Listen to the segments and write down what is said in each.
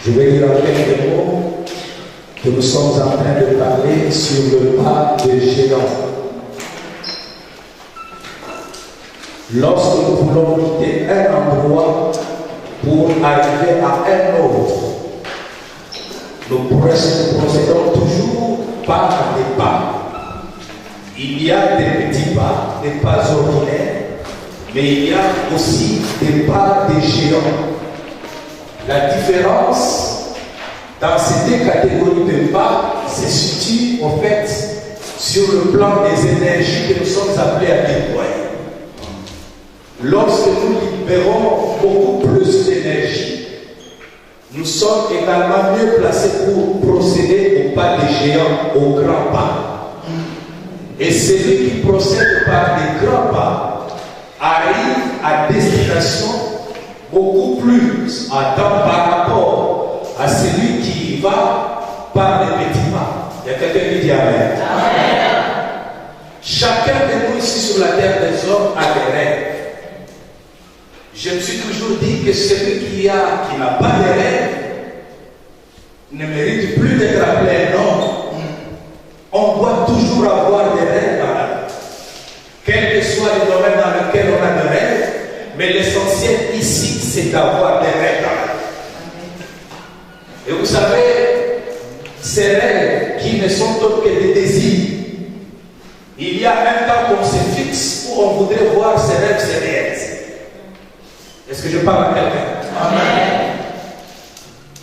Je vais dire en quelques mots que nous sommes en train de parler sur le pas des géants. Lorsque nous voulons quitter un endroit pour arriver à un autre, nous procédons toujours par des pas. Il y a des petits pas, des pas ordinaires, mais il y a aussi des pas des géants. La différence dans ces deux catégories de pas se situe en fait sur le plan des énergies que nous sommes appelés à déployer. Lorsque nous libérons beaucoup plus d'énergie, nous sommes également mieux placés pour procéder au pas des géants, au grand pas. Et celui qui procède par des grands pas arrive à destination beaucoup plus à temps par rapport à celui qui y va par les petits pas. Il y a quelqu'un qui dit Amen. Amen. Chacun de nous ici sur la terre des hommes a des rêves. Je me suis toujours dit que celui qui n'a pas de rêve ne mérite plus d'être appelé un homme. On doit toujours avoir des rêves dans la vie. Quel que soit le domaine dans lequel on a des rêves, mais l'essentiel ici, c'est d'avoir des rêves dans la vie. Et vous savez, ces rêves qui ne sont autres que des désirs, il y a un temps qu'on se fixe où on voudrait voir ces rêves se réaliser. Est-ce que je parle à quelqu'un? Amen.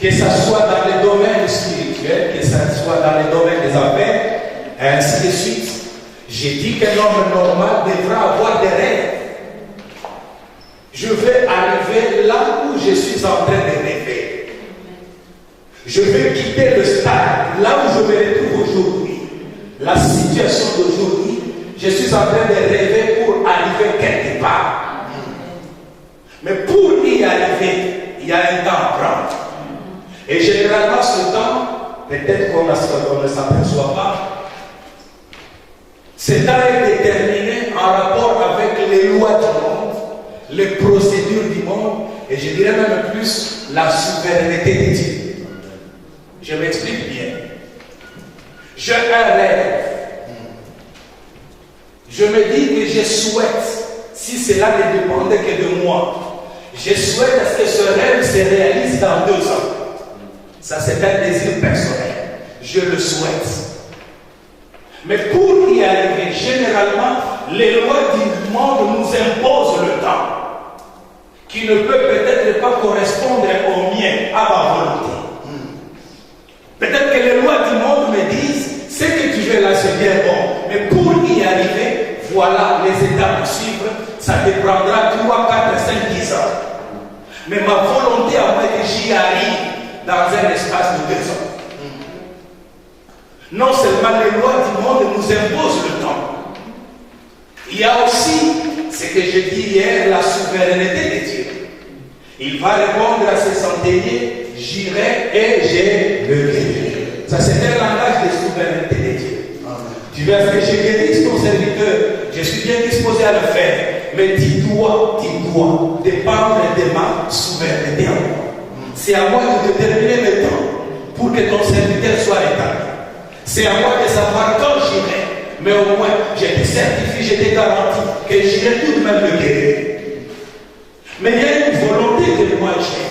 Que ce soit dans les domaines spirituels, que ce soit dans les domaines des affaires, et ainsi de suite. J'ai dit qu'un homme normal devra avoir des rêves. Je vais arriver là où je suis en train de rêver. Je vais quitter le stade, là où je me retrouve aujourd'hui. La situation d'aujourd'hui, je suis en train de rêver pour arriver quelque part. Mais pour y arriver, il y a un temps à prendre. Et généralement, ce temps, peut-être qu'on ne s'aperçoit pas, ce temps est déterminé en rapport avec les lois du monde, les procédures du monde, et je dirais même plus la souveraineté de Dieu. Je m'explique bien. J'ai un rêve. Je me dis que je souhaite, si cela ne dépendait que de moi, je souhaite à ce que ce rêve se réalise dans 2 ans. Ça, c'est un désir personnel. Je le souhaite. Mais pour y arriver, généralement, les lois du monde nous imposent le temps, qui ne peut peut-être pas correspondre au mien, à ma volonté. Peut-être que les lois du monde me disent, ce que tu fais là, c'est bien bon, mais pour y arriver, voilà les étapes à suivre, ça te prendra 3, 4, 5, 10 ans. Mais ma volonté à moi que j'y arrive dans un espace de 2 ans. Non seulement les lois du monde nous imposent le temps, il y a aussi, ce que je dis hier, la souveraineté de Dieu. Il va répondre à ses centeniers, j'irai et je le guérirai. Ça c'est un langage de souveraineté de Dieu. Tu verras que je guéris ton serviteur, je suis bien disposé à le faire. Mais tu dois dépendre de ma souveraineté à moi. C'est à moi de déterminer le temps pour que ton serviteur soit rétabli. C'est à moi de savoir quand j'irai. Mais au moins, je te certifie, je te garantis que j'irai tout de même le guérir. Mais il y a une volonté que moi j'ai.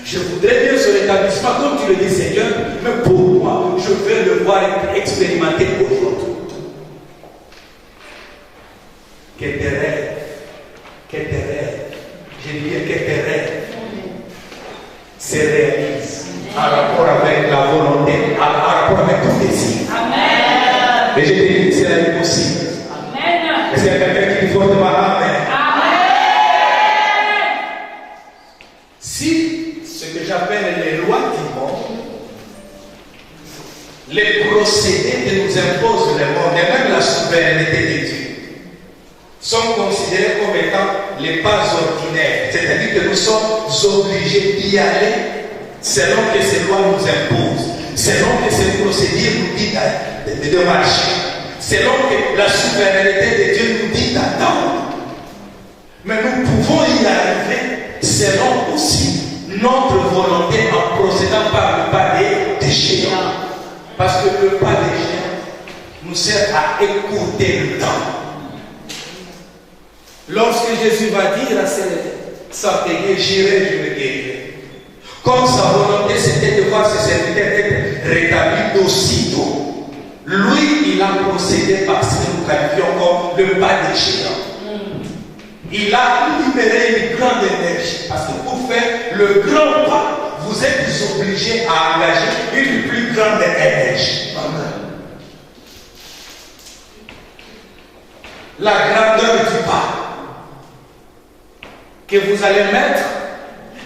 Je voudrais bien ce rétablissement, comme tu le dis, Seigneur, mais pour moi, je veux le voir expérimenter aujourd'hui. Que tes rêves, je dis bien que tes rêves se réalisent en rapport avec la volonté, en rapport avec ton désir. Amen. Et je te dis que c'est impossible. Amen. Est-ce qu'il y a quelqu'un qui dit fortement Amen? Amen. Si ce que j'appelle les lois du monde, les procédés que nous impose le monde, et même la souveraineté de Dieu, sont considérés comme étant les pas ordinaires. C'est-à-dire que nous sommes obligés d'y aller selon que ces lois nous imposent, selon que ces procédures nous disent de marcher, selon que la souveraineté de Dieu nous dit d'attendre. Mais nous pouvons y arriver selon aussi notre volonté en procédant procédant par le pas des géants. Parce que le pas des géants nous sert à écourter le temps. Lorsque Jésus va dire à ses centeniers, j'irai, je le guérirai. Comme sa volonté c'était de voir ses serviteurs être rétablis d'aussitôt. Lui, il a procédé par ce que nous qualifions comme le pas des géants. Il a libéré une grande énergie. Parce que pour faire le grand pas, vous êtes obligés à engager une plus grande énergie. Amen. La grandeur du pas que vous allez mettre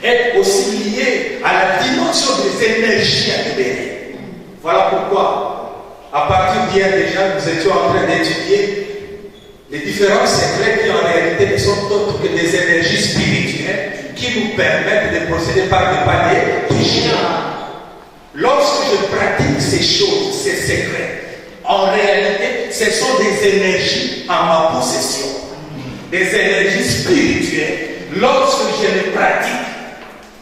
est aussi liée à la dimension des énergies à libérer. Voilà pourquoi, à partir d'hier déjà, nous étions en train d'étudier les différents secrets qui en réalité ne sont autres que des énergies spirituelles qui nous permettent de procéder par des paliers de géants. Lorsque je pratique ces choses, ces secrets, en réalité, ce sont des énergies en ma possession, des énergies spirituelles. Lorsque je les pratique,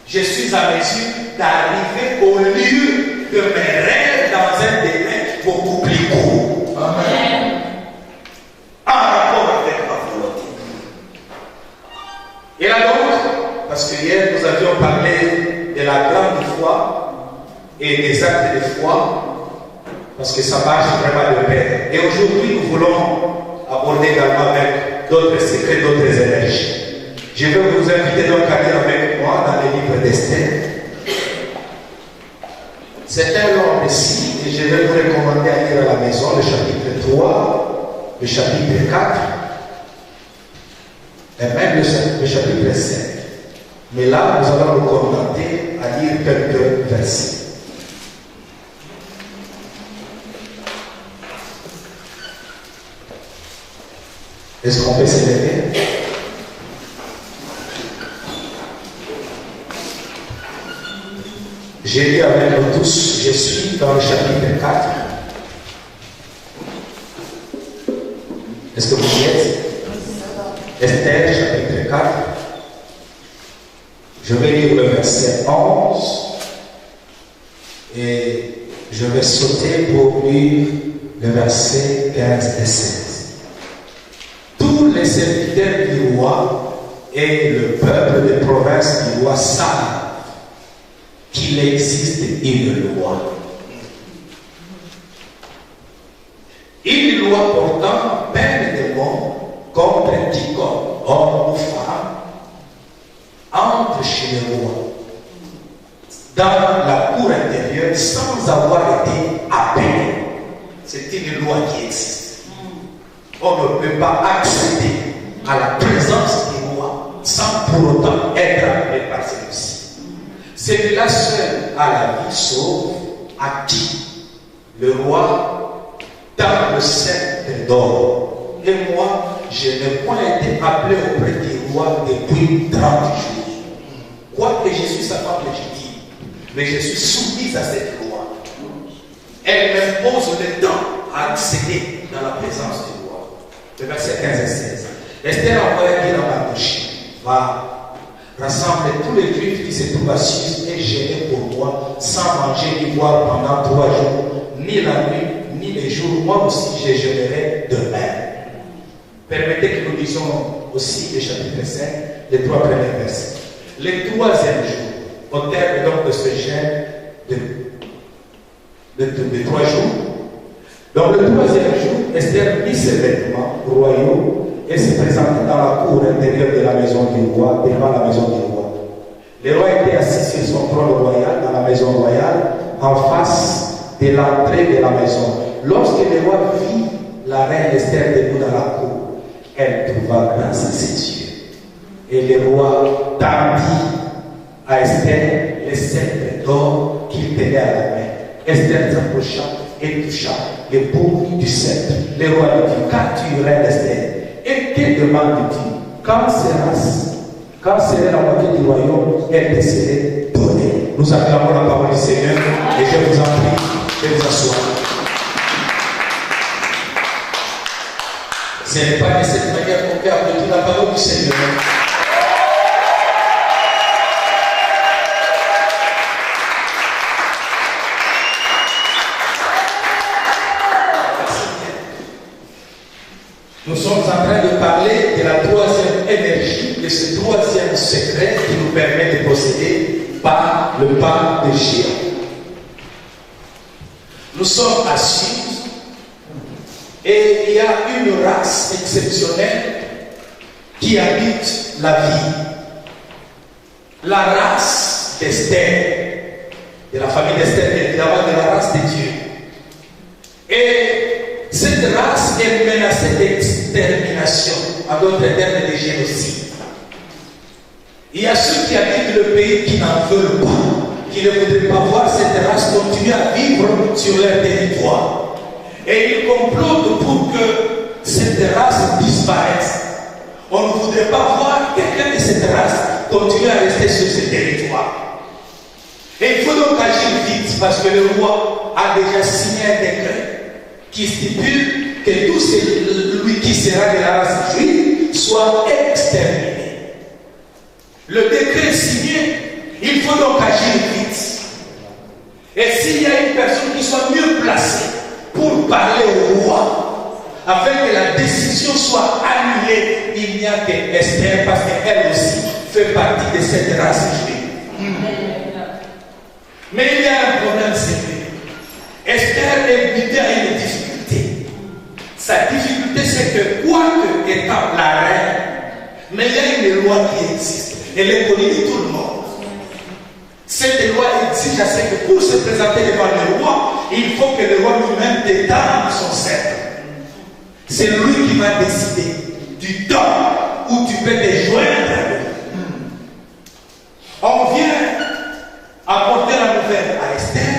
je suis à mesure d'arriver au lieu de mes rêves dans un délai beaucoup plus court. Amen. En rapport avec ma volonté. Et là donc, parce que hier nous avions parlé de la grande foi et des actes de foi, parce que ça marche vraiment de pair. Et aujourd'hui, nous voulons aborder également avec d'autres secrets, d'autres énergies. Je vais vous inviter donc à lire avec moi dans les livres d'Esther. C'est un long récit et je vais vous recommander à lire à la maison le chapitre 3, le chapitre 4 et même le chapitre 5. Mais là, nous allons nous contenter à lire quelques versets. Est-ce qu'on peut s'élever? J'ai lu avec nous tous, je suis dans le chapitre 4. Est-ce que vous y êtes? Esther, chapitre 4. Je vais lire le verset 11 et je vais sauter pour lire le verset 15 et 16. Tous les serviteurs du roi et le peuple des provinces du roi savent qu'il existe une loi. Une loi portant peine de mort contre quiconque, homme ou femme, entre chez le roi dans la cour intérieure sans avoir été appelé. C'est une loi qui existe. On ne peut pas accéder à la présence du roi sans pour autant être appelé par celui-ci. Celui-là seul a la vie sauve à qui le roi dans le sceptre d'or. Et moi, je n'ai point été appelé auprès du roi depuis 30 jours. Quoique je suis sa femme légitime, mais je suis soumise à cette loi. Elle m'impose le temps à accéder dans la présence du roi. Le verset 15 et 16. Esther envoya dire à Mardochée, va rassemble tous les juifs qui se trouvent à Suse et gênés pour moi, sans manger ni boire pendant 3 jours, ni la nuit, ni les jours. Moi aussi, je jeûnerai demain. Permettez que nous lisions aussi le chapitre 5, les 3 premiers versets. Le 3e jour, au terme donc de ce jeûne de 3 jours, donc le 3e jour, Esther mit ses vêtements royaux et se présentait dans la cour intérieure de la maison du roi, devant la maison du roi. Le roi était assis sur son trône royal, dans la maison royale, en face de l'entrée de la maison. Lorsque le roi vit la reine Esther debout dans la cour, elle trouva grâce à ses yeux. Et le roi tendit à Esther le sceptre d'or qu'il tenait à la main. Esther s'approcha et toucha le bout du sceptre. Le roi lui dit, qu'as-tu, reine Esther? Et que demandes-tu? Quand serait la moitié du royaume, elle te serait donnée. Nous acclamons la parole du Seigneur et je vous en prie de vous asseoir. Ce n'est pas de cette manière qu'on peut applaudir la parole du Seigneur. nous permet de procéder par le pas des géants. Nous sommes à Suse et il y a une race exceptionnelle qui habite la vie. La race d'Esther, de la famille d'Esther, évidemment de la race de Dieu. Et cette race est menacée d'extermination, en d'autres termes de génocide. Il y a ceux qui habitent le pays qui n'en veulent pas, qui ne voudraient pas voir cette race continuer à vivre sur leur territoire. Et ils complotent pour que cette race disparaisse. On ne voudrait pas voir quelqu'un de cette race continuer à rester sur ce territoire. Et il faut donc agir vite parce que le roi a déjà signé un décret qui stipule que tout celui qui sera de la race juive soit exterminé. Le décret est signé, il faut donc agir vite. Et s'il y a une personne qui soit mieux placée pour parler au roi, afin que la décision soit annulée, il n'y a que Esther, parce qu'elle aussi fait partie de cette race juive. Mais il y a un problème sérieux. Esther est butée à une difficulté. Sa difficulté, c'est que, quoique étant la reine, mais il y a une loi qui existe. Elle est connue de tout le monde. Cette loi exige à ce que pour se présenter devant le roi, il faut que le roi lui-même détende son sceptre. C'est lui qui va décider du temps où tu peux te joindre à lui. On vient apporter la nouvelle à Esther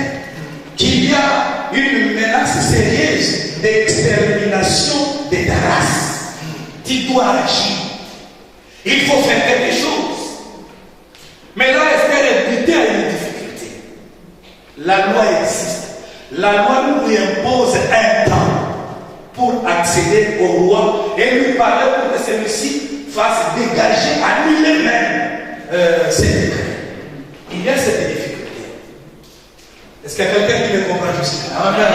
qu'il y a une menace sérieuse d'extermination de ta race. Tu dois agir. Il faut faire quelque chose. Mais là, Esther est butée à une difficulté. La loi existe. La loi nous impose un temps pour accéder au roi et lui parler pour que celui-ci fasse dégager, annuler même ces décrets. Il y a cette difficulté. Est-ce qu'il y a quelqu'un qui me comprend jusqu'à là?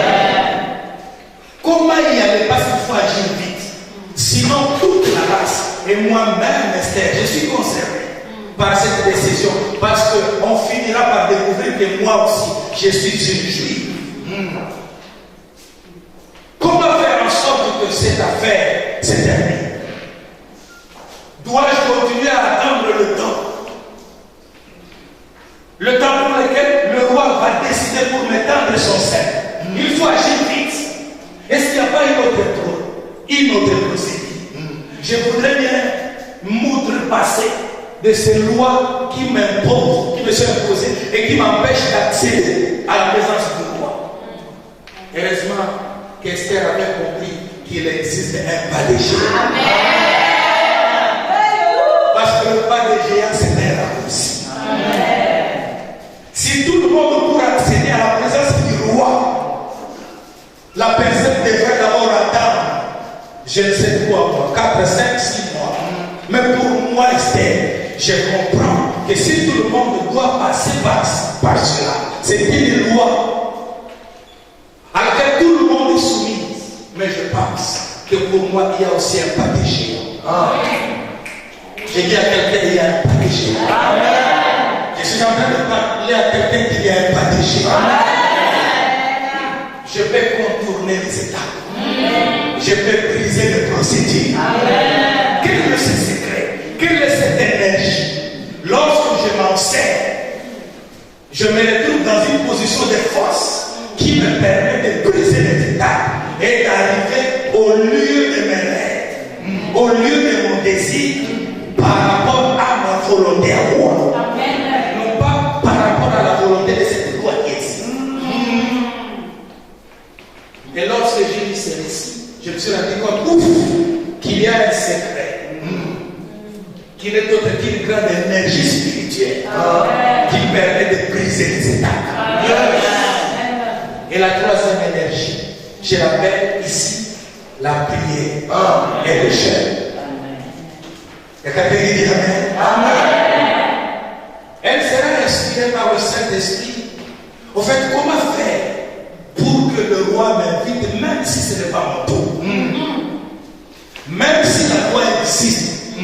Comment y aller? Parce qu'il faut agir vite. Sinon, toute la race et moi-même, Esther, je suis concerné par cette décision, parce qu'on finira par découvrir que moi aussi, je suis une juive. Comment faire en sorte que cette affaire se termine? Dois-je continuer à attendre le temps? Le temps pour lequel le roi va décider pour m'étendre son sein. Il faut agir vite. Est-ce qu'il n'y a pas une autre procédure? Je voudrais bien m'outrepasser de ces lois qui m'imposent, qui me sont imposées et qui m'empêchent d'accéder à la présence du roi. Heureusement qu'Esther avait compris qu'il existe un pas de géant. Parce que le pas de géant, c'est un raccourci. Si tout le monde pourrait accéder à la présence du roi, la personne devrait d'abord attendre, je ne sais quoi, 4, 5, 6 mois. Mais pour moi, Esther, je comprends que si tout le monde doit passer par cela, c'est une loi à laquelle tout le monde est soumis. Mais je pense que pour moi, il y a aussi un pas de géant. Je dis à quelqu'un, il y a un pas de géant. Je suis en train de parler à quelqu'un qui a un pas de géant. Je peux contourner les étapes. Je peux briser les procédures. Quel est ce secret? Quelle est cette énergie? Lorsque je m'en sers, je me retrouve dans une position de force qui me permet de briser les étapes et d'arriver au lieu de mes rêves, au lieu de mon désir, par rapport à ma volonté à moi. Non pas par rapport à la volonté de cette loi qui existe. Et lorsque j'ai lu ce récit, je me suis rendu compte qu'il y a un secret qui n'est autre qu'une grande énergie spirituelle qui permet de briser les étapes. Et la troisième énergie, je l'appelle ici la prière et le jeûne. Et quelqu'un qui dit Amen. Elle sera inspirée par le Saint-Esprit. Au fait, comment faire pour que le roi m'invite, même si ce n'est pas mon tour? Même si la loi existe,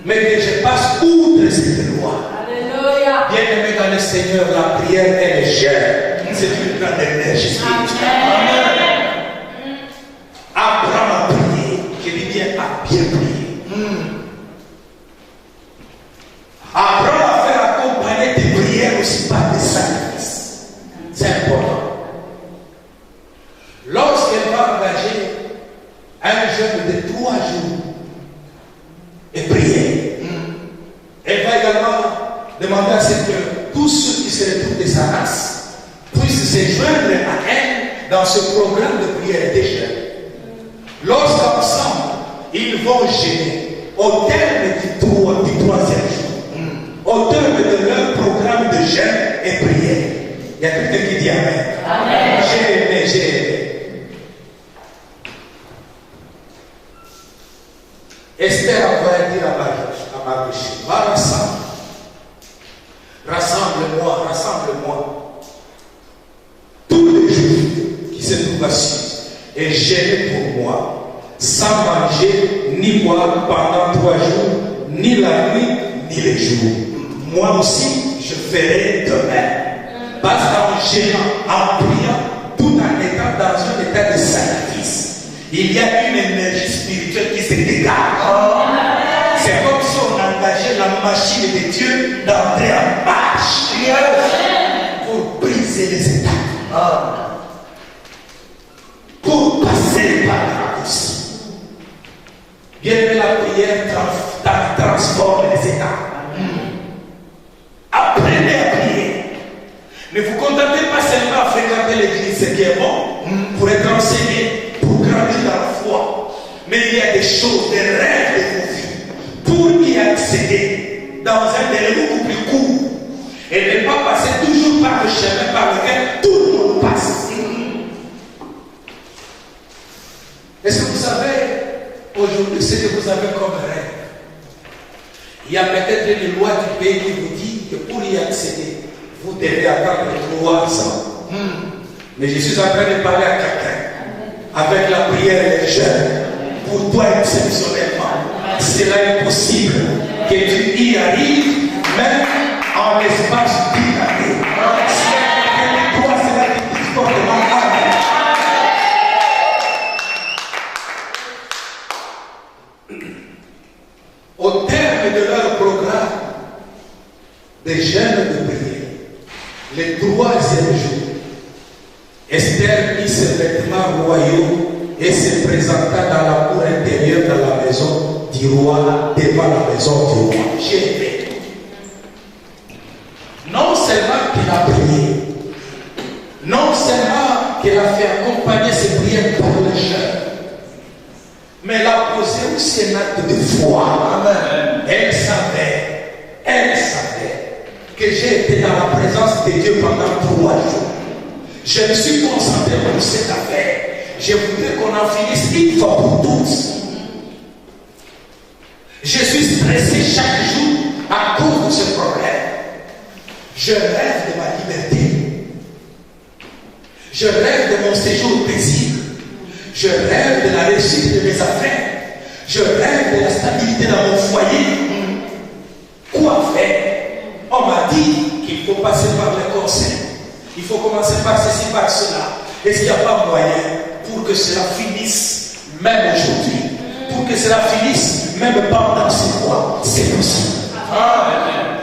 mais que je passe outre cette loi. bien-aimé dans le Seigneur, la prière est légère. C'est une grande énergie spirituelle. Apprends à prier. Je dis bien à bien prier. Apprends à faire accompagner tes prières aussi par des sacrifices. C'est important. Lorsqu'elle va engager un jeûne de 3 jours et prier, elle va également demander à ce que tous ceux qui se retrouvent de sa race puissent se joindre à elle dans ce programme de prière des jeûnes. Lorsqu'ensemble, ils vont jeûner au terme du 3e jour, au terme de leur programme de jeûne et prière. Il y a quelqu'un qui dit Amen. Amen. J'ai aimé, j'ai aimé. Esther va dire à Mardochée, va rassemble. Rassemble-moi, rassemble-moi. Tous les Juifs qui se trouvent assis et gênés pour moi, sans manger ni boire pendant 3 jours, ni la nuit, ni les jours. Moi aussi, je ferai de même. Parce qu'en gênant, en priant, tout en étant dans un état de sacrifice, il y a une énergie spirituelle qui se dégage. C'est comme si on engageait la machine de Dieu d'entrer en marche pour briser les états, pour passer par la route. Bien aimé, la prière transforme les états. Apprenez à prier. Ne vous contentez pas seulement à fréquenter l'église, ce qui est bon, pour être enseigné, pour grandir dans la foi. Mais il y a des choses, des rêves de vos vies, pour y accéder dans un délai beaucoup plus court. Et ne pas passer toujours par le chemin par lequel tout le monde passe. Est-ce que vous savez aujourd'hui ce que vous avez comme rêve? Il y a peut-être une loi du pays qui vous dit que pour y accéder, vous devez attendre 3 ans. Mais je suis en train de parler à quelqu'un avec la prière légère. Pour toi exceptionnellement, cela est possible que tu y arrives même en l'espace d'une année. Si toi, cela te dit fortement. Au terme de leur programme des jeûnes de prière, le 3e jour, Esther mit ses vêtements royaux et se présenta dans la cour intérieure de la maison du roi, devant la maison du roi. J'ai aimé. Non seulement qu'il a prié, non seulement qu'il a fait accompagner ses prières par le jeûne, mais elle a posé aussi un acte de foi. Amen. Elle savait que j'ai été dans la présence de Dieu pendant 3 jours. Je me suis concentré pour cette affaire. Je voudrais qu'on en finisse une fois pour toutes. Je suis stressé chaque jour à cause de ce problème. Je rêve de ma liberté. Je rêve de mon séjour paisible. Je rêve de la réussite de mes affaires. Je rêve de la stabilité dans mon foyer. Quoi faire? On m'a dit qu'il faut passer par le conseil. Il faut commencer par ceci, par cela. Est-ce qu'il n'y a pas moyen pour que cela finisse même aujourd'hui? Pour que cela finisse même pendant ces mois? C'est possible. Amen.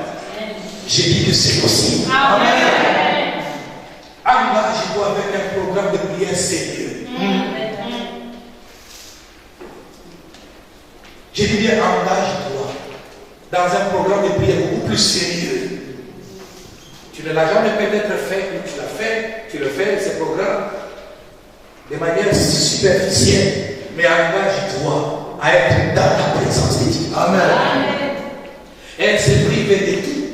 J'ai dit que c'est possible. Amen. Engage-toi avec un programme de prière sérieux. J'ai dit bien, engage-toi dans un programme de prière beaucoup plus sérieux. Tu ne l'as jamais peut-être fait, mais tu l'as fait, tu le fais, ce programme, de manière superficielle. Mais engage-toi à être dans la présence de Dieu. Amen. Elle s'est privée de tout.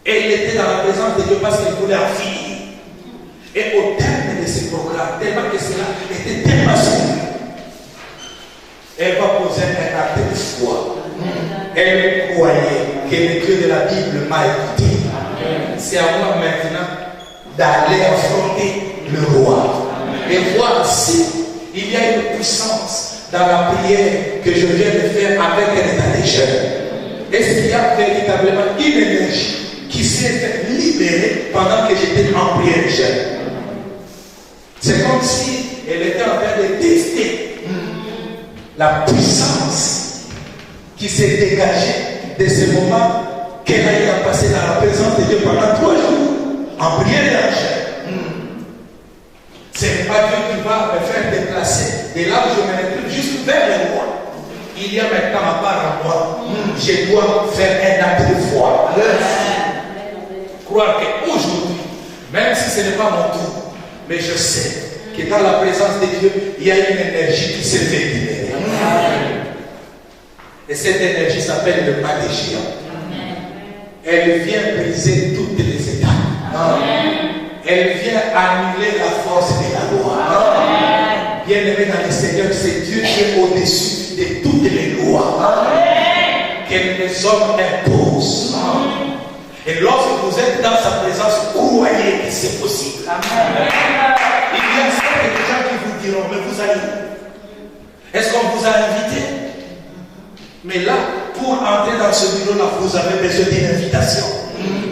Elle était dans la présence de Dieu parce qu'elle voulait en finir. Et au terme de ce programme, tellement que cela était tellement sérieux, elle va poser un acte de foi. Elle croyait que le Dieu de la Bible m'a écouté. C'est à moi maintenant d'aller affronter le roi. Et voir si il y a une puissance dans la prière que je viens de faire avec un état de jeûne. Est-ce qu'il y a véritablement une énergie qui s'est fait libérer pendant que j'étais en prière jeune. C'est comme si elle était en train de tester la puissance qui s'est dégagée de ce moment qu'elle a eu à passer dans la présence de Dieu pendant 3 jours en prière et en jeûne. Ce n'est pas Dieu qui va me faire déplacer de là où je me retrouve juste vers le roi. Il y a maintenant ma part en moi. Je dois faire un acte de foi. Croire qu'aujourd'hui, même si ce n'est pas mon tour, mais je sais que dans la présence de Dieu, il y a une énergie qui s'est fait libérer. Et cette énergie s'appelle le pas des géants. Elle vient briser toutes les étapes. Elle vient annuler la force de la loi. Bien-aimé dans le Seigneur, c'est Dieu qui est au-dessus de toutes les lois que les hommes imposent. Et lorsque vous êtes dans sa présence, croyez que c'est possible. Il y a certains gens qui vous diront, mais vous allez où? Est-ce qu'on vous a invité? Mais là, pour entrer dans ce bureau-là, vous avez besoin d'une invitation.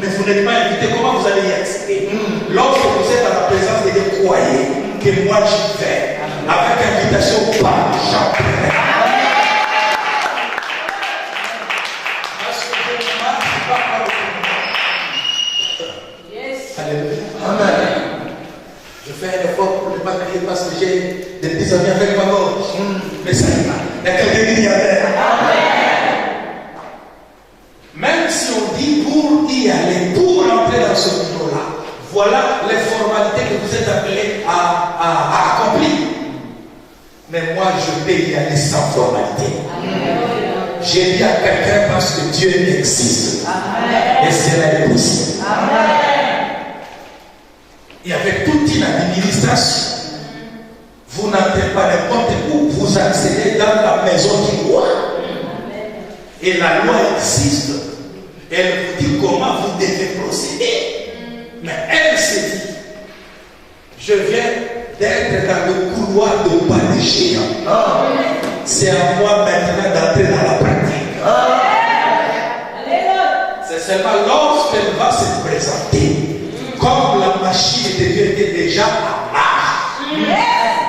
Mais vous n'êtes pas invité, comment vous allez y accéder? Lorsque vous êtes dans la présence de Dieu, croyez que moi j'y vais. Avec invitation par j'entrerai. Parce que je ne marche pas par le yes. Alléluia. Amen. Je fais un effort pour ne pas crier parce que j'ai des petits amis avec ma gorge. Mais ça y va. Il y a quelqu'un qui y a Amen. Même si on dit pour y aller, pour entrer dans ce bureau-là, voilà les formalités que vous êtes appelés à accomplir. Mais moi, je vais y aller sans formalité. J'ai dit à quelqu'un parce que Dieu existe. Et cela est possible. Et avec toute une administration, vous n'entrez pas n'importe où, vous accédez dans la maison du roi. Et la loi existe. Elle vous dit comment vous devez procéder. Mais elle se dit, je viens d'être dans le couloir de pas de géant. C'est à moi maintenant d'entrer dans la pratique. C'est seulement lorsqu'elle va se présenter, comme la machine de Dieu était déjà en marche.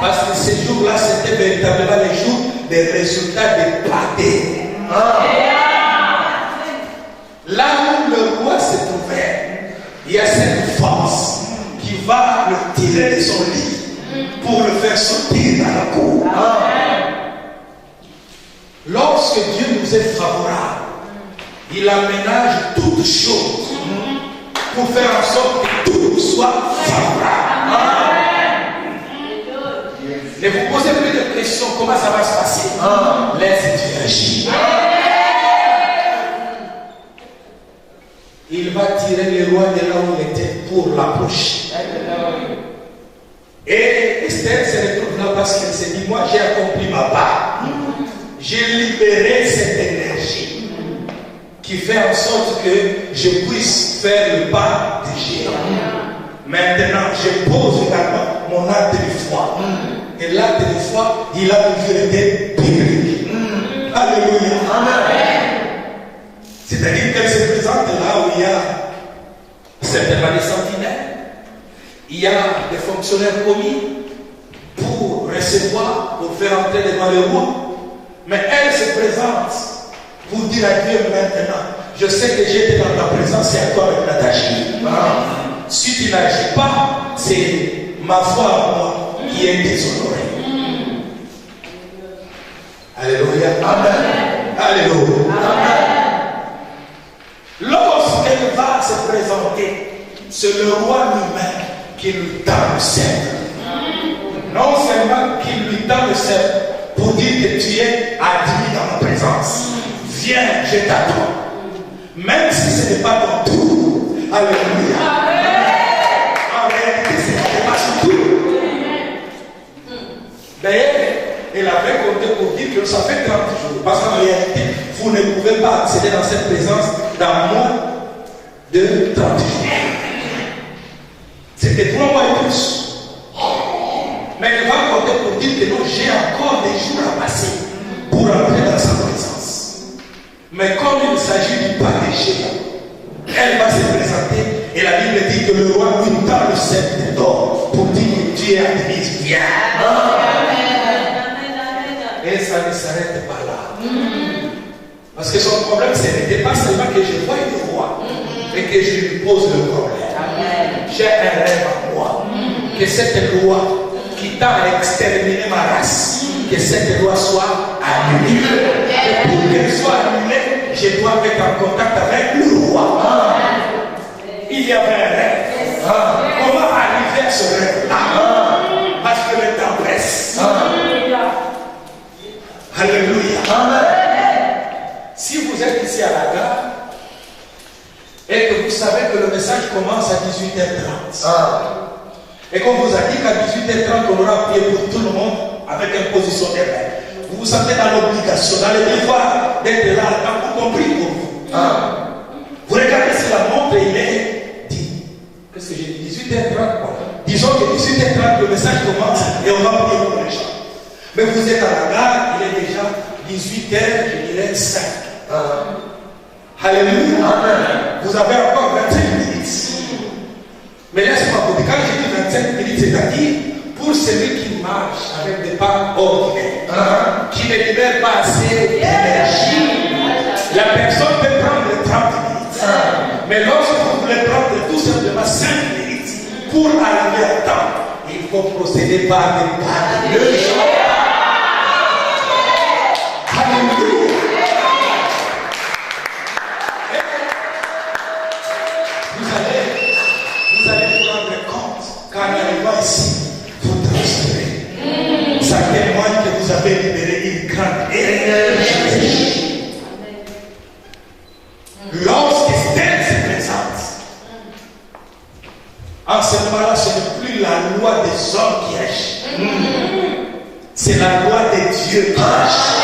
Parce que ces jours-là, c'était véritablement les jours des résultats des pâtés. Là où le roi se trouvait, il y a cette force qui va le tirer de son lit pour le faire sortir dans la cour. Lorsque Dieu nous est favorable, il aménage toutes choses pour faire en sorte que tout nous soit favorable. Ne vous posez plus de questions, comment ça va se passer? Laissez Dieu agir. Il va tirer le roi de là où il était pour l'approcher. Et Esther se retrouve là parce qu'elle s'est dit, moi j'ai accompli ma part. J'ai libéré cette énergie qui fait en sorte que je puisse faire le pas des géants. Maintenant, je pose également mon acte de foi. Et l'acte de foi, il a toujours été biblique. Alléluia. Amen. C'est-à-dire qu'elle se présente là où il y a certainement des sentinelles, il y a des fonctionnaires commis pour recevoir, pour faire entrer devant le roi. Mais elle se présente pour dire à Dieu maintenant, je sais que j'étais dans ta présence, c'est à toi maintenant d'agir. Si tu n'agis pas, c'est ma foi à moi qui est déshonorée. Alléluia. Amen. Alléluia. Amen. Lorsqu'elle va se présenter, c'est le roi lui-même qui lui tend le sceptre. Non seulement qui lui tend le sceptre pour dire que tu es admis dans ma présence. Viens, je t'attends. Même si ce n'est pas ton tour. Alléluia. En réalité, ce n'est pas son tour. D'ailleurs, elle avait compté pour dire que ça fait 30 jours. Parce qu'en réalité, vous ne pouvez pas accéder dans cette présence dans moins de 30 jours. C'était 3 mois et plus. Mais elle va compter pour dire que non, j'ai encore des jours à passer pour entrer dans sa présence. Mais comme il s'agit du pas des géants, elle va se présenter. dit que le roi lui tend le sceptre d'or pour dire que Dieu a dit viens. Et ça ne s'arrête pas là. Parce que son problème, ce n'était pas seulement que je voie le roi, mais que je lui pose le problème. J'ai un rêve en moi. Que cette loi qui tend à exterminer ma race, que cette loi soit annulée. Et pour qu'elle soit annulée, je dois être en contact avec le roi. Il y avait un rêve. Comment arriver à ce rêve-là? Parce que le temps presse. Alléluia. Si vous êtes ici à la gare et que vous savez que le message commence à 18h30 et qu'on vous a dit qu'à 18h30 on aura prié pour tout le monde avec imposition des mains, vous vous sentez dans l'obligation, dans le devoir d'être là, y compris pour vous. Vous regardez sur la montre et il est dit, qu'est-ce que j'ai dit, 18h30 quoi. Disons que 18h30 le message commence et on va prier pour les gens. Mais vous êtes à la gare, il est déjà 18h, je dirais 5. Alléluia. Vous avez encore 25 minutes. Mais laisse-moi vous dire, quand je dis 25 minutes, c'est-à-dire pour celui qui marche avec des pas ordinaires, qui ne libère pas assez d'énergie, la personne peut prendre 30 minutes. Mais lorsque vous voulez prendre tout simplement 5 minutes pour arriver à temps, il faut procéder par des pas de Dieu. Vous allez vous rendre compte qu'en arrivant ici, vous transférez. Ça témoigne que vous avez libéré une grande énergie. Lorsque Esther se présente, en ce moment-là, ce n'est plus la loi des hommes qui agit. C'est la loi de Dieu qui agit.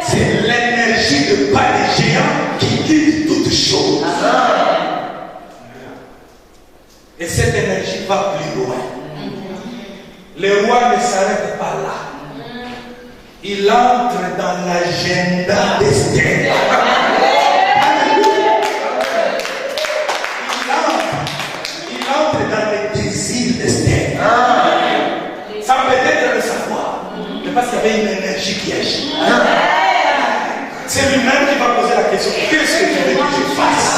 C'est l'énergie de pas des géants qui guide toutes choses. Et cette énergie va plus loin. Le roi ne s'arrête pas là. Il entre dans l'agenda d'Esther. Il entre dans les désirs d'Esther. Ça peut être le savoir. Mais parce qu'il y avait une énergie qui agit. C'est lui-même qui va poser la question. Qu'est-ce que tu veux que je fasse?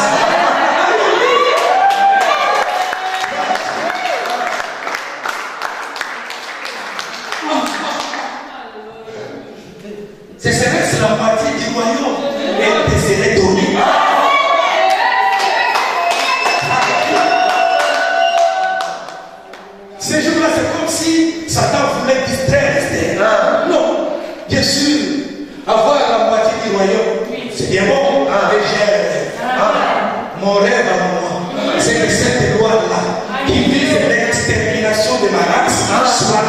C'est vrai, c'est la moitié du royaume. Et te serait donné. Ces jours-là, c'est comme si Satan voulait distraire Esther. Non, bien sûr, avoir la moitié du royaume, c'est bien bon. Mais j'ai mon rêve à moi, c'est que cette loi-là, qui vise l'extermination de ma race, soit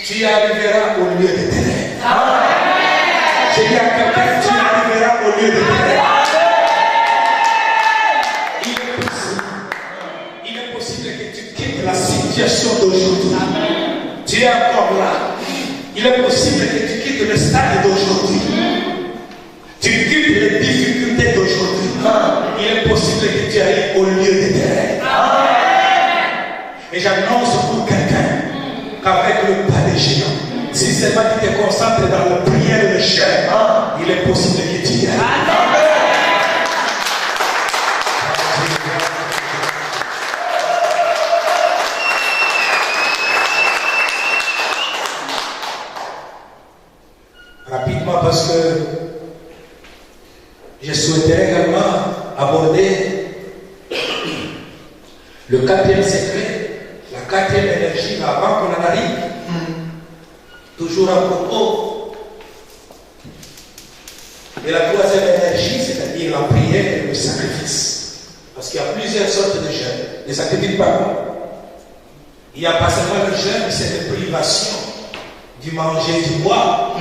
tu arriveras au lieu de tes rêves. J'ai dit à quelqu'un, tu arriveras au lieu de tes rêves. Il est possible que tu quittes la situation d'aujourd'hui. Tu es encore là. Il est possible que tu quittes le stade d'aujourd'hui. Tu quittes les difficultés d'aujourd'hui. Il est possible que tu ailles au lieu de tes rêves. Et j'annonce pour quelqu'un qu'avec le pas des géants, si seulement tu te concentres dans la prière et le jeûne, il est possible que tu y ailles. Rapidement, parce que je souhaiterais également aborder le quatrième secret, la quatrième énergie, avant qu'on en arrive. Toujours à propos de la troisième énergie, c'est-à-dire la prière et le sacrifice. Parce qu'il y a plusieurs sortes de jeûnes. Les sacrifices, pardon. Il n'y a pas seulement le jeûne, c'est une privation du manger, du boire.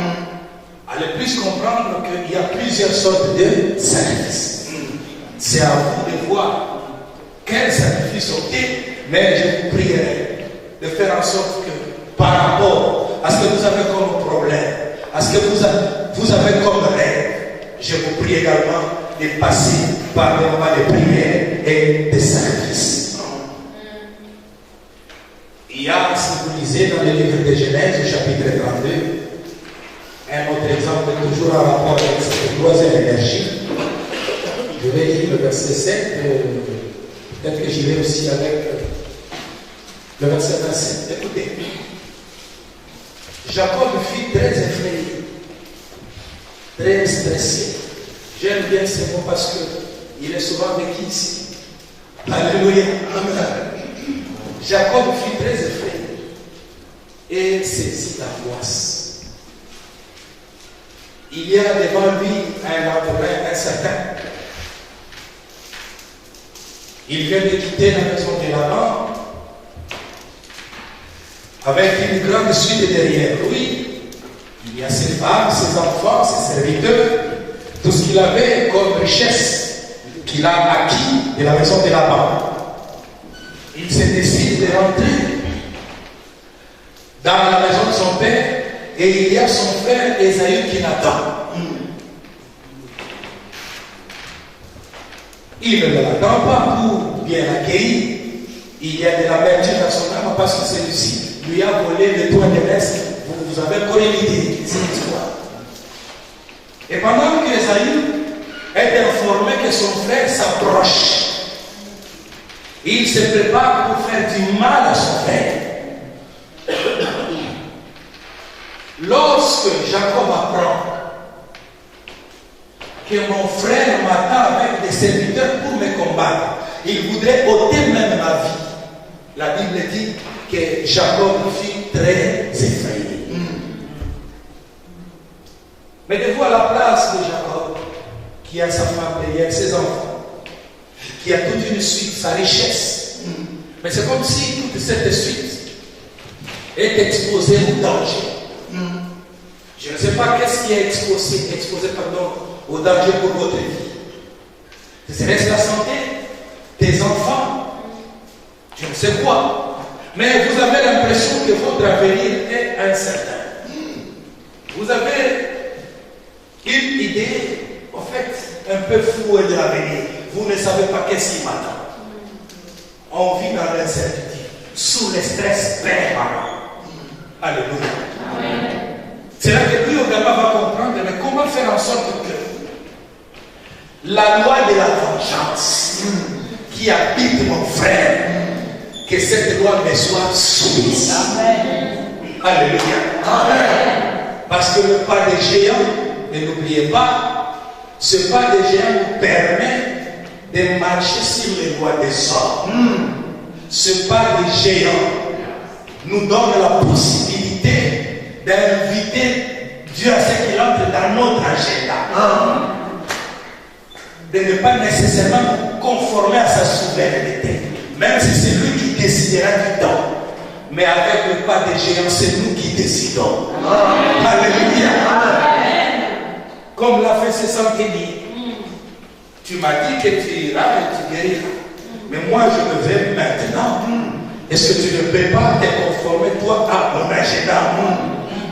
Allez plus comprendre qu'il y a plusieurs sortes de sacrifices. C'est à vous de voir quel sacrifice opter, mais je vous prierai de faire en sorte que par rapport à ce que vous avez comme problème, à ce que vous avez comme rêve, je je vous prie également de passer par des moments de prière et de sacrifice. Il y a, si vous lisez dans le livre de Genèse, au chapitre 32, un autre exemple toujours en rapport avec cette troisième énergie. Je vais lire le verset 7, peut-être que j'y vais aussi avec le verset 27. Écoutez, Jacob fut très effrayé, très stressé. J'aime bien ce mot parce qu'il est souvent vécu ici. Alléluia. Amen. Jacob fut très effrayé et saisit l'angoisse. Il y a devant lui un lendemain incertain. Il vient de quitter la maison de Laban avec une grande suite derrière lui. Il y a ses femmes, ses enfants, ses serviteurs, tout ce qu'il avait comme richesse qu'il a acquis de la maison de Laban. Il se décide de rentrer dans la maison de son père et il y a son frère Ésaü qui l'attend. Il ne l'attend pas pour bien l'accueillir. Il y a de l'amertume dans son âme parce que celui-ci lui a volé le toit de l'Est. Vous avez connu l'idée de cette histoire. Et pendant que Ésaü est informé que son frère s'approche, il se prépare pour faire du mal à son frère. Lorsque Jacob apprend que mon frère m'attend avec des serviteurs pour me combattre, il voudrait ôter même ma vie. La Bible dit que Jacob fut très effrayé. Mettez-vous à la place de Jacob, qui a sa femme derrière, ses enfants, qui a toute une suite, sa richesse. Mais c'est comme si toute cette suite est exposée au danger. Je ne sais pas qu'est-ce qui est exposé au danger pour votre vie. Serait-ce la santé, tes enfants, je ne sais quoi. Mais vous avez l'impression que votre avenir est incertain. Vous avez une idée, en fait, un peu flouée de l'avenir. Vous ne savez pas qu'est-ce qui m'attend. On vit dans l'incertitude, sous le stress permanent. Alléluia. Amen. C'est là que plus le gamin va comprendre, mais comment faire en sorte que la loi de la vengeance qui habite mon frère, que cette loi me soit soumise. Amen. Alléluia. Amen. Parce que le pas des géants, ne l'oubliez pas, ce pas des géants nous permet de marcher sur les voies des hommes. Ce pas des géants nous donne la possibilité d'inviter Dieu à ce qu'il entre dans notre agenda. De ne pas nécessairement nous conformer à sa souveraineté. Même si c'est lui qui décidera du temps. Mais avec le pas des géants, c'est nous qui décidons. Alléluia. Comme l'a fait ce Saint-Denis. Tu m'as dit que tu iras et tu guériras. Mais moi, je me vais maintenant. Est-ce que tu ne peux pas te conformer, toi, à mon agenda?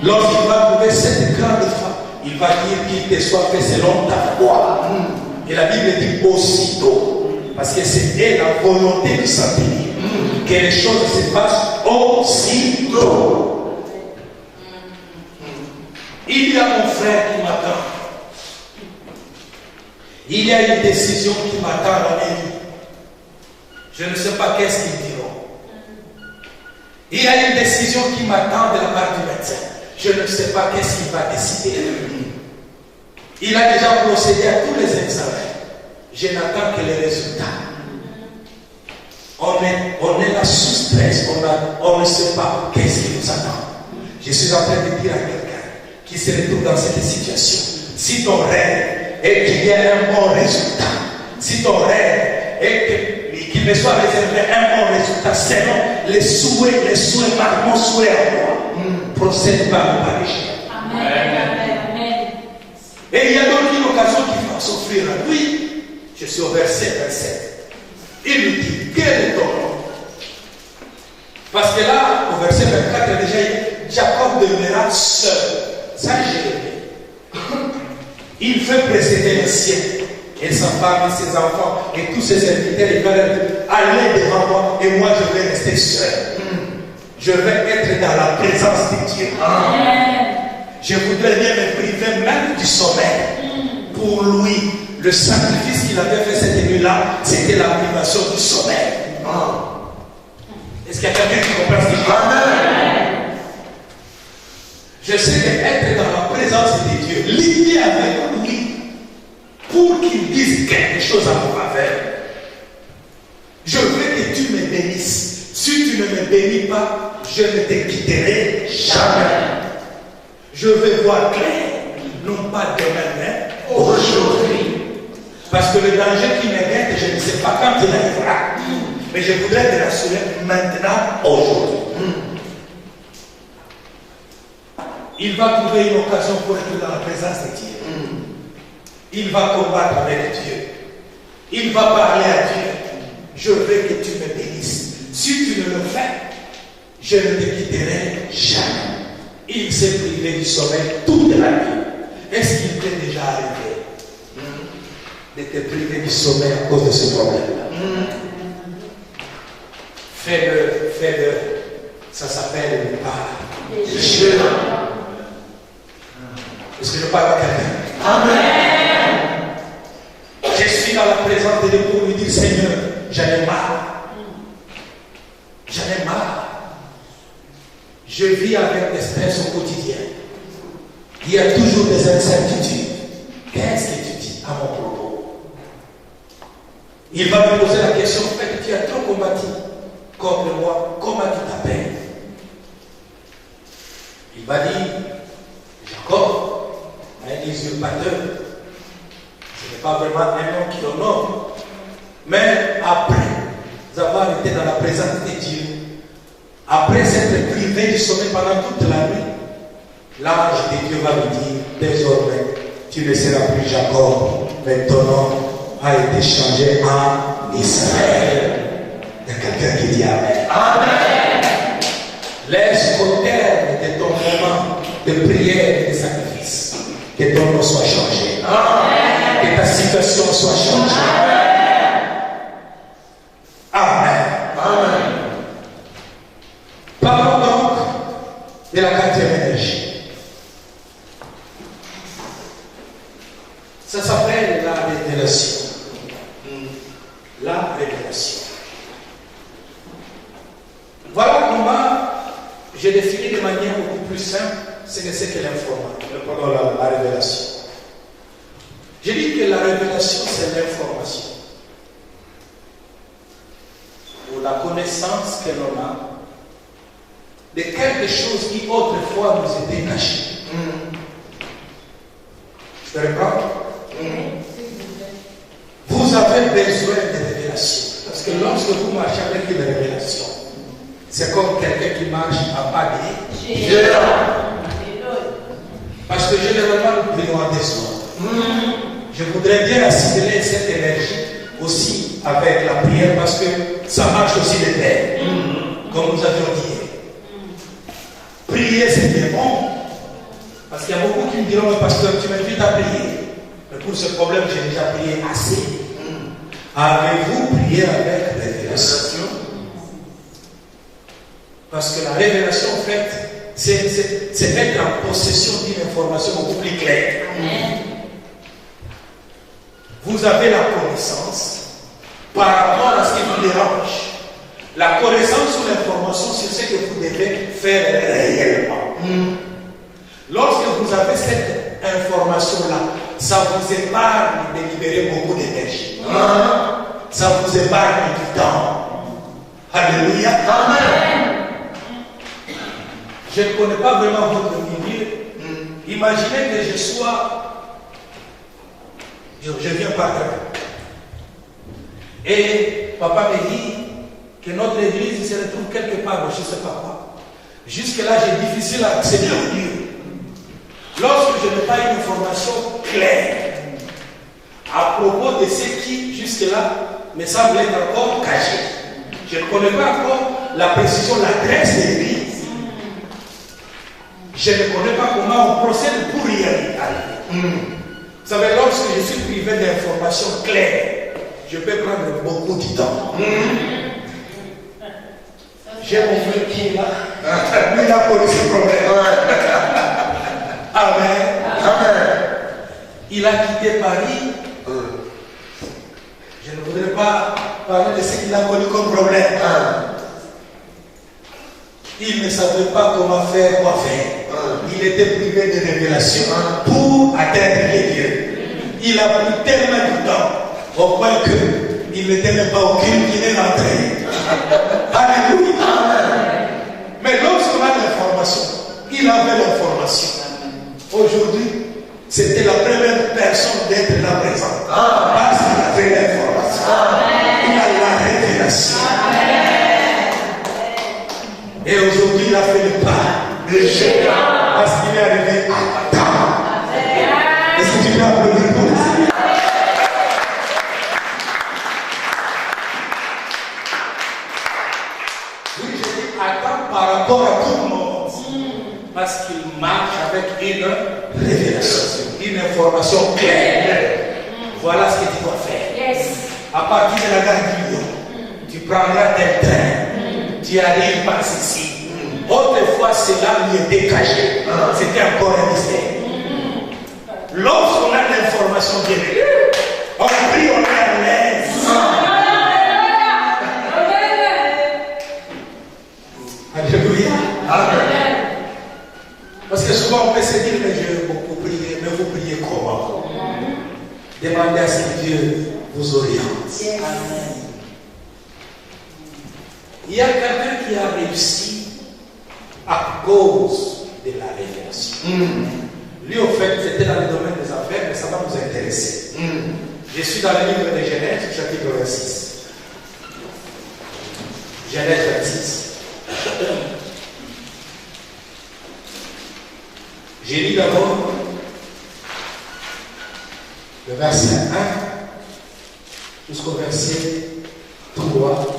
Lorsqu'il va trouver cette grande femme, il va dire qu'il te soit fait selon ta foi. Et la Bible dit aussitôt. Parce que c'était la volonté de Saint-Denis. Que les choses se passent aussitôt. Il y a mon frère qui m'attend. Il y a une décision qui m'attend à la vie. Je ne sais pas qu'est-ce qu'ils diront. Il y a une décision qui m'attend de la part du médecin. Je ne sais pas qu'est-ce qu'il va décider. Il a déjà procédé à tous les examens. Je n'attends que les résultats. On est là sous stress. On ne sait pas qu'est-ce qui nous attend. Je suis en train de dire à quelqu'un qui se retrouve dans cette situation. Si ton rêve est qu'il y ait un bon résultat, si ton rêve est qu'il me soit réservé un bon résultat selon les souhaits, mon souhait à moi, procède par le parish. Amen. Et il y a donc une occasion qui va s'offrir à lui. Je suis au verset 27. Il lui dit, quel est ton nom? Parce que là, au verset 24, déjà, Jacob demeura seul, sans Jérémie. Il veut précéder le ciel. Et sa femme et ses enfants et tous ses serviteurs, ils veulent aller devant moi et moi je vais rester seul. Je vais être dans la présence de Dieu. Je voudrais bien me priver même du sommeil. Pour lui, le sacrifice qu'il avait fait cette nuit-là, c'était la privation du sommeil. Est-ce qu'il y a quelqu'un qui comprend ce que je dis? Amen. Je sais qu'être dans la présence de Dieu, lié avec lui, pour qu'il dise quelque chose à mon faveur. Je veux que tu me bénisses. Si tu ne me bénis pas, je ne te quitterai jamais. Je veux voir clair, non pas demain, mais aujourd'hui. Parce que le danger qui m'arrête, je ne sais pas quand il arrivera. Mais je voudrais te rassurer maintenant, aujourd'hui. Il va trouver une occasion pour être dans la présence de Dieu. Il va combattre avec Dieu. Il va parler à Dieu. Je veux que tu me bénisses. Si tu ne le fais, je ne te quitterai jamais. Il s'est privé du sommeil toute la nuit. Est-ce qu'il t'est déjà arrivé de te priver du sommeil à cause de ce problème-là? Fais-le, fais-le. Ça s'appelle le pas. Est-ce que je parle à quelqu'un? Amen. Je suis dans la présence de Dieu pour lui dire, Seigneur, j'en ai marre. J'en ai marre. Je vis avec des stress au quotidien. Il y a toujours des incertitudes. Qu'est-ce que tu dis à mon propos? Il va me poser la question, fait, tu as trop combattu contre moi, comment tu t'appelles? Il va dire, Jacob, un usurpateur. Ce n'est pas vraiment un nom qui honore. Mais après avoir été dans la présence de Dieu, après s'être privé du sommeil pendant toute la nuit, l'ange de Dieu va lui dire, désormais, tu ne seras plus Jacob, mais ton nom a été changé en Israël. Il y a quelqu'un qui dit Amen. Amen. Laisse au terme de ton moment de prière et de sacrifice, que ton nom soit changé. Amen. Que ta situation soit changée. Amen. Amen. Parlons donc de la quatrième énergie. Ça s'appelle la révélation. La révélation. Voilà comment je définis de manière beaucoup plus simple ce que c'est que l'information, la révélation. Je dis que la révélation, c'est l'information. Ou la connaissance que l'on a de quelque chose qui autrefois nous était caché. Je te reprends? Vous avez besoin de révélation. Parce que lorsque vous marchez avec une révélation, c'est comme quelqu'un qui marche à pas de géant. Parce que généralement, nous prions à des soins. Je voudrais bien assimiler cette énergie aussi avec la prière parce que ça marche aussi de paix. Comme nous avions dit. Prier, c'est bien bon. Parce qu'il y a beaucoup qui me diront, mais pasteur, tu m'invites à prier. Mais pour ce problème, j'ai déjà prié assez. Avez-vous prié avec révélation? Parce que la révélation, en fait, c'est être en possession d'une information beaucoup plus claire. Vous avez la connaissance par rapport à ce qui vous dérange. La connaissance ou l'information sur ce que vous devez faire réellement. Lorsque vous avez cette information-là, ça vous épargne de libérer beaucoup d'énergie. Ça vous épargne du temps. Alléluia. Amen. Je ne connais pas vraiment votre milieu. Imaginez que je sois... Je viens par terre. Et papa me dit que notre église se retrouve quelque part, je ne sais pas quoi. Jusque-là, j'ai difficile à accéder au Dieu. Lorsque je n'ai pas une information claire à propos de ce qui, jusque-là, me semble être encore caché. Je ne connais pas encore la précision, l'adresse de l'église. Je ne connais pas comment on procède pour y arriver. savez, lorsque je suis privé d'informations claires, je peux prendre beaucoup de temps. J'ai mon frère qui est là. Lui, il a connu ce problème. Amen. Amen. Il a quitté Paris. Je ne voudrais pas parler de ce qu'il a connu comme problème. Il ne savait pas comment faire, quoi faire. Il était privé de révélation pour atteindre les dieux. Il a pris tellement de temps au point qu'il n'était même pas au culte, il est rentré. Alléluia. Mais lorsqu'on a l'information, il avait l'information. Aujourd'hui, c'était la première personne d'être là présente. Parce qu'il avait l'information. Il a la révélation. Et aujourd'hui, il a fait le pas de géant. Parce qu'il est arrivé à temps. Est-ce que tu peux applaudir pour le Seigneur? Oui, je dis à temps par rapport à tout le monde. Parce qu'il marche avec une révélation, une information claire. Voilà ce que tu dois faire. À partir de la gare du Lyon, tu prendras tel train. Tu arrives par ceci. Autrefois, cela lui était caché. C'était encore un mystère. Lorsqu'on a l'information bien, on prie, on est à l'aise. Alléluia. Amen. Parce que souvent on peut se dire, mais je vais beaucoup prier, mais vous priez comment? Demandez à ce que Dieu vous oriente. Amen. Il y a quelqu'un qui a réussi à cause de la révélation. Lui, au fait, c'était dans le domaine des affaires, mais ça va nous intéresser. Je suis dans le livre de Genèse, chapitre 26. Genèse 26. J'ai lu d'abord le verset 1 jusqu'au verset 3.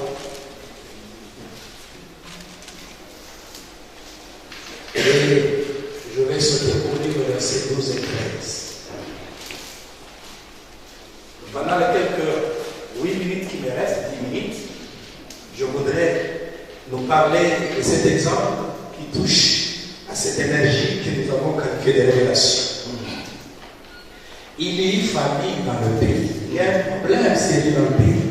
Et je vais sauter pour lire le verset 12 et 13. Pendant les quelques 8 minutes qui me restent, 10 minutes, je voudrais nous parler de cet exemple qui touche à cette énergie que nous avons qualifiée de révélation. Il y a une famille dans le pays. Il y a un problème sérieux dans le pays.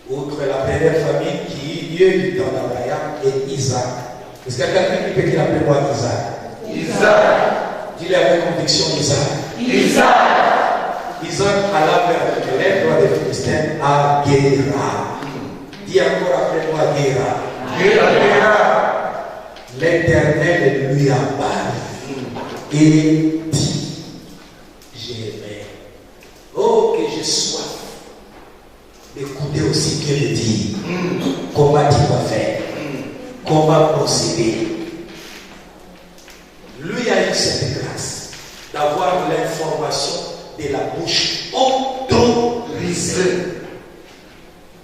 Outre la première famille qui eut lieu dans l'Abraham et Isaac. Est-ce qu'il y a quelqu'un qui peut dire appelez-moi Isaac? Isaac. Dis-le avec conviction Isaac. Isaac. Isaac alla vers les rois des Philistins à Guéra. Dis encore après moi Guéra. L'Éternel lui a parlé et dit, j'aimais, oh que j'ai soif d'écouter aussi que je dis, comment tu vas faire, comment procéder. Lui a eu cette grâce d'avoir l'information de la bouche autorisée.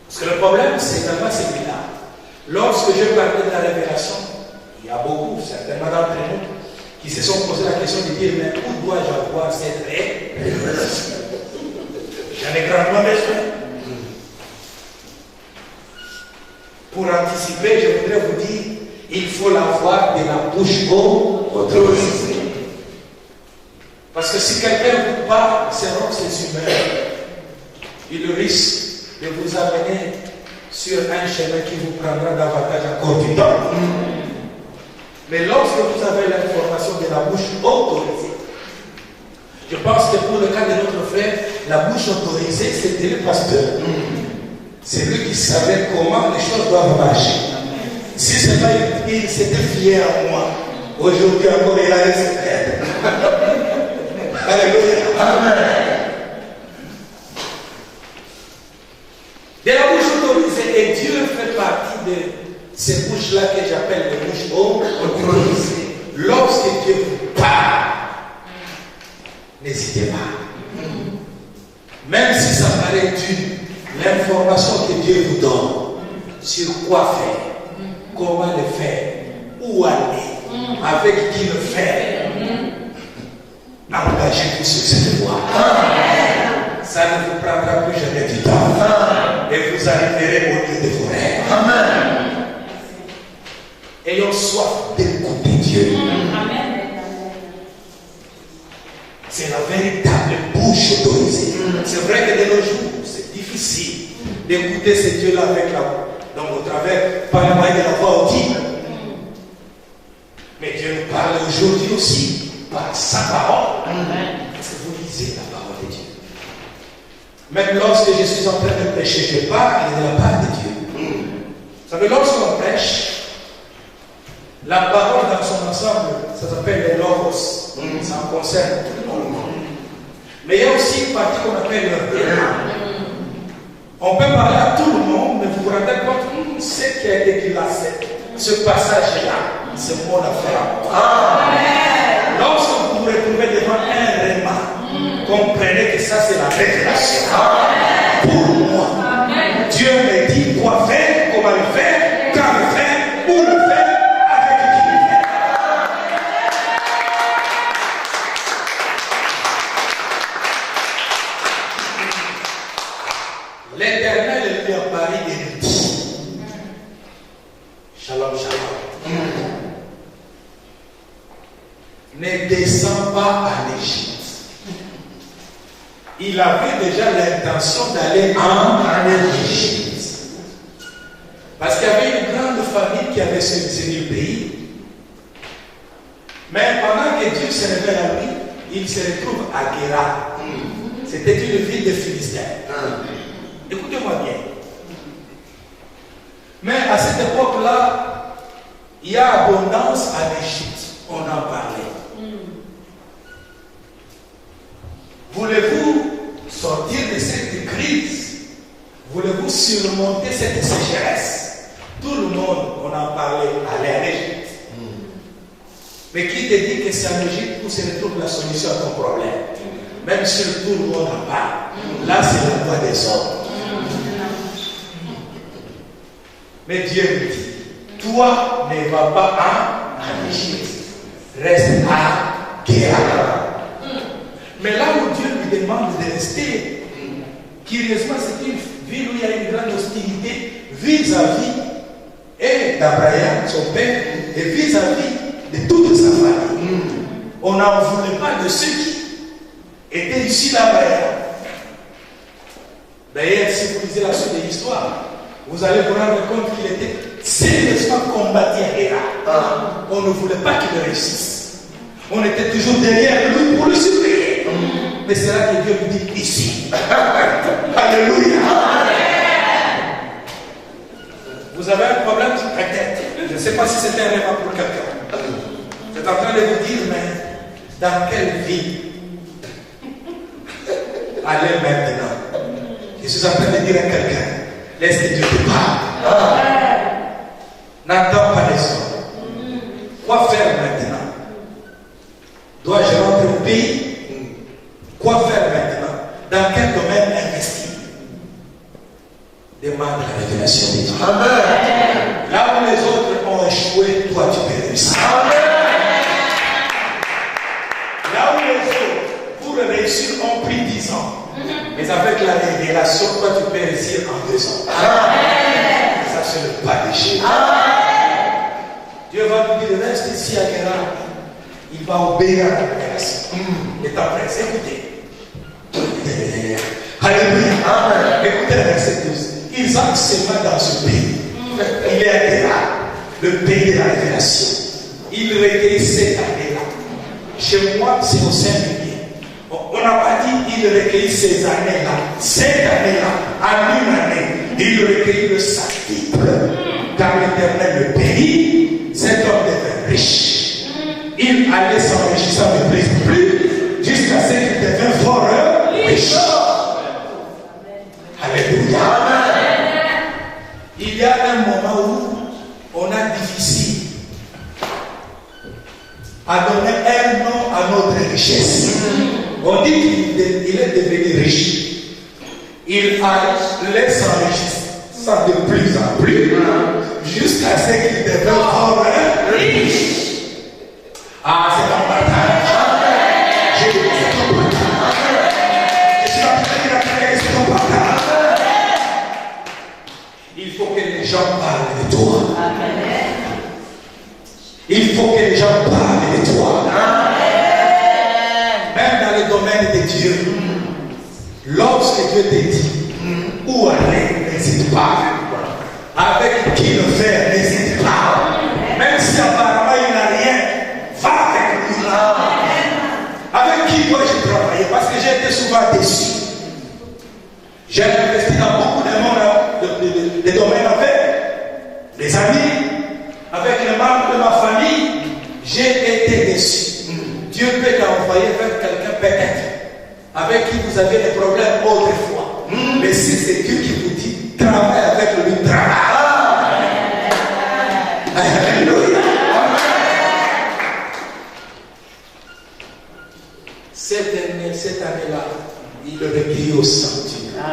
Parce que le problème, c'est également celui-là. Lorsque je parlais de la révélation, il y a beaucoup, certainement d'entre nous, qui se sont posé la question de dire, mais où dois-je avoir cette révélation? J'en ai grandement besoin. Pour anticiper, je voudrais vous dire, il faut l'avoir de la bouche autorisée. Parce que si quelqu'un vous parle, selon ses humeurs, il risque de vous amener sur un chemin qui vous prendra davantage encore du temps. Mais lorsque vous avez l'information de la bouche autorisée, je pense que pour le cas de notre frère, la bouche autorisée, c'était le pasteur. C'est lui qui savait comment les choses doivent marcher. Si c'est pas il s'était fier à moi, aujourd'hui encore il a laissé faire. Alléluia. Amen. De la bouche autorisée, et Dieu fait partie de ces bouches-là que j'appelle les bouches autorisées. Lorsque Dieu vous parle, n'hésitez pas. Même si ça paraît dur, l'information que Dieu vous donne sur quoi faire, comment le faire, où aller, avec qui le faire. engagez-vous sur cette voie. Ça ne vous prendra plus jamais du temps. Et vous arriverez au lieu de vos rêves. Ayons soif d'écouter Dieu. C'est la véritable bouche autorisée. C'est vrai que de nos jours, c'est difficile d'écouter ce Dieu-là avec la, donc au travers, par le moyen de la voix audible. Mais Dieu nous parle aujourd'hui aussi par sa parole. Parce que vous lisez la parole de Dieu. Même lorsque je suis en train de prêcher, je parle de la part de Dieu. Vous savez, lorsqu'on prêche, la parole dans son ensemble, ça s'appelle le logos. Ça en concerne tout le monde. Mais il y a aussi une partie qu'on appelle le rhéma. On peut parler à tout le monde, mais vous vous rendez compte, ce qui a été dit là, ce passage-là, c'est mon affaire. Lorsque vous vous retrouvez devant un rhéma, comprenez que ça c'est la révélation. Pour moi, Dieu me dit quoi faire, comment le faire, quand le faire, où le faire. L'Éternel lui a parlé et lui dit Shalom, shalom. Ne descends pas en Égypte. Il avait déjà l'intention d'aller en Égypte. Parce qu'il y avait une grande famille qui avait sélectionné le pays. Mais pendant que Dieu se révèle à lui, il se retrouve à Guéra. C'était une ville de Philistins. Écoutez-moi bien. Mais à cette époque-là, il y a abondance en Égypte. On en parlait. Voulez-vous sortir de cette crise? Voulez-vous surmonter cette sécheresse? Tout le monde, on en parlait, allait en Égypte. Mais qui te dit que c'est en Égypte où se retrouve la solution à ton problème? Même si tout le monde en parle. Là, c'est la voie des hommes. Mais Dieu me dit, toi ne vas pas en Égypte, reste à Guéra. Mais là où Dieu lui demande de rester, curieusement c'est une ville où il y a une grande hostilité vis-à-vis et d'Abraham, son père, et vis-à-vis de toute sa famille. On n'en voulait pas de ceux qui étaient ici d'Abraham. D'ailleurs, si vous lisez la suite de l'histoire, vous allez vous rendre compte qu'il était sérieusement combattu à Héra. On ne voulait pas qu'il réussisse. On était toujours derrière lui pour le surveiller. Mais c'est là que Dieu nous dit ici. Alléluia. Vous avez un problème peut-être. Je ne sais pas si c'était un rêve pour quelqu'un. Vous êtes en train de vous dire, mais dans quelle vie allez maintenant? Je suis en train de dire à quelqu'un, laisse que Dieu te parle. N'attends pas les hommes. Quoi faire maintenant? Dois-je rentrer au pays? Quoi faire maintenant? Dans quel domaine investir? Demande la révélation de Dieu. Là où les autres ont échoué, toi tu peux réussir. Là où les autres, pour réussir, ont pris 10 ans. Mais avec la révélation, toi tu peux réussir en 2 ans. Ça c'est le pas de Jésus. Dieu va nous dire, reste ici à Guéra. Il va obéir à la révélation. Et après, écoutez. Alléluia. Écoutez le verset 12. Isaac se met dans ce pays. Il est à Guéra, le pays de la révélation. Il recueille cette année-là. Chez moi, c'est au singulier. On n'a pas dit il recueille ces années-là. Cette année-là, en une année, il recueille le sacrifice. Car l'Éternel le pays, cet homme devint riche. Il allait s'enrichissant de plus en plus, jusqu'à ce qu'il devint fort riche. Alléluia. Il y a un moment où on a difficile à donner un nom à notre richesse. On dit qu'il est devenu riche. Il allait s'enrichissant de plus en plus, jusqu'à ce qu'il devint fort riche. Ah, c'est un partage. gens parlent de toi. Même dans le domaine de Dieu, lorsque Dieu te dit où aller, n'hésite pas. Avec qui le faire, n'hésite pas. Même si apparemment il n'a rien, va avec lui. Avec qui dois-je travailler? Parce que j'ai été souvent déçu. J'ai investi dans beaucoup de domaines avec les amis, avec les membres de ma famille. J'ai été déçu. Dieu peut t'envoyer vers quelqu'un peut-être avec qui vous avez des problèmes autrefois. Mais si c'est Dieu qui vous dit, travaille avec lui, travaille. Alléluia. Cette année-là, il le recueillit au sentiment.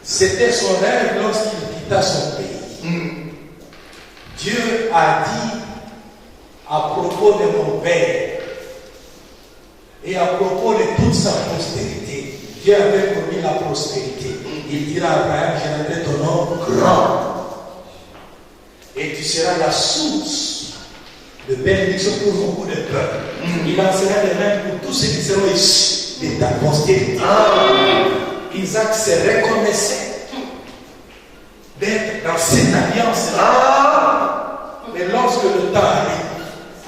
C'était son rêve lorsqu'il quitta son pays. Dieu a dit à propos de mon père et à propos de toute sa postérité, Dieu avait promis la prospérité. Il dira à Abraham, je rendrai ton nom grand et tu seras la source de bénédiction pour beaucoup de peuples. Il en sera de même pour tous ceux qui seront issus de ta postérité. Isaac se reconnaissait d'être dans cette alliance-là. Mais lorsque le temps arrive,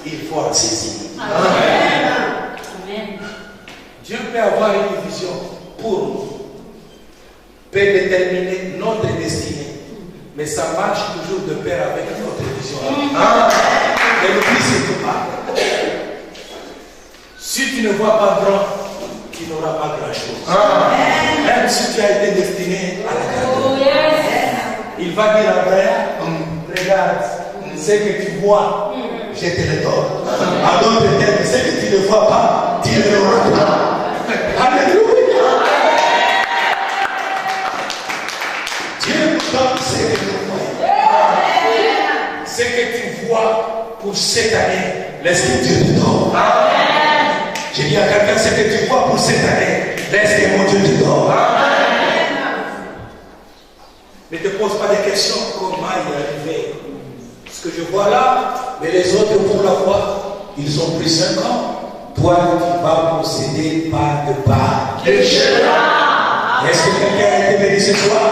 il faut en saisir. Amen. Dieu peut avoir une vision pour nous, peut déterminer notre destinée, mais ça marche toujours de pair avec notre vision. Et le plus c'est pas. Si tu ne vois pas grand, tu n'auras pas grand-chose. Même si tu as été destiné à la grandeur. Il va dire à Abraham, regarde, ce que tu vois, je te le donne. À d'autres termes, ce que tu ne vois pas, tu ne l'auras pas. Alléluia. Dieu nous donne ce que nous voyons. Ce que tu vois pour cette année, laisse que Dieu te donne. J'ai dit à quelqu'un, ce que tu vois pour cette année, laisse que mon Dieu te donne. Ne te pose pas de questions, comment il est arrivé. Ce que je vois là, mais les autres pour la foi, ils ont pris 5 ans. Toi, tu vas procéder pas de pas. Est-ce que quelqu'un a été béni ce soir?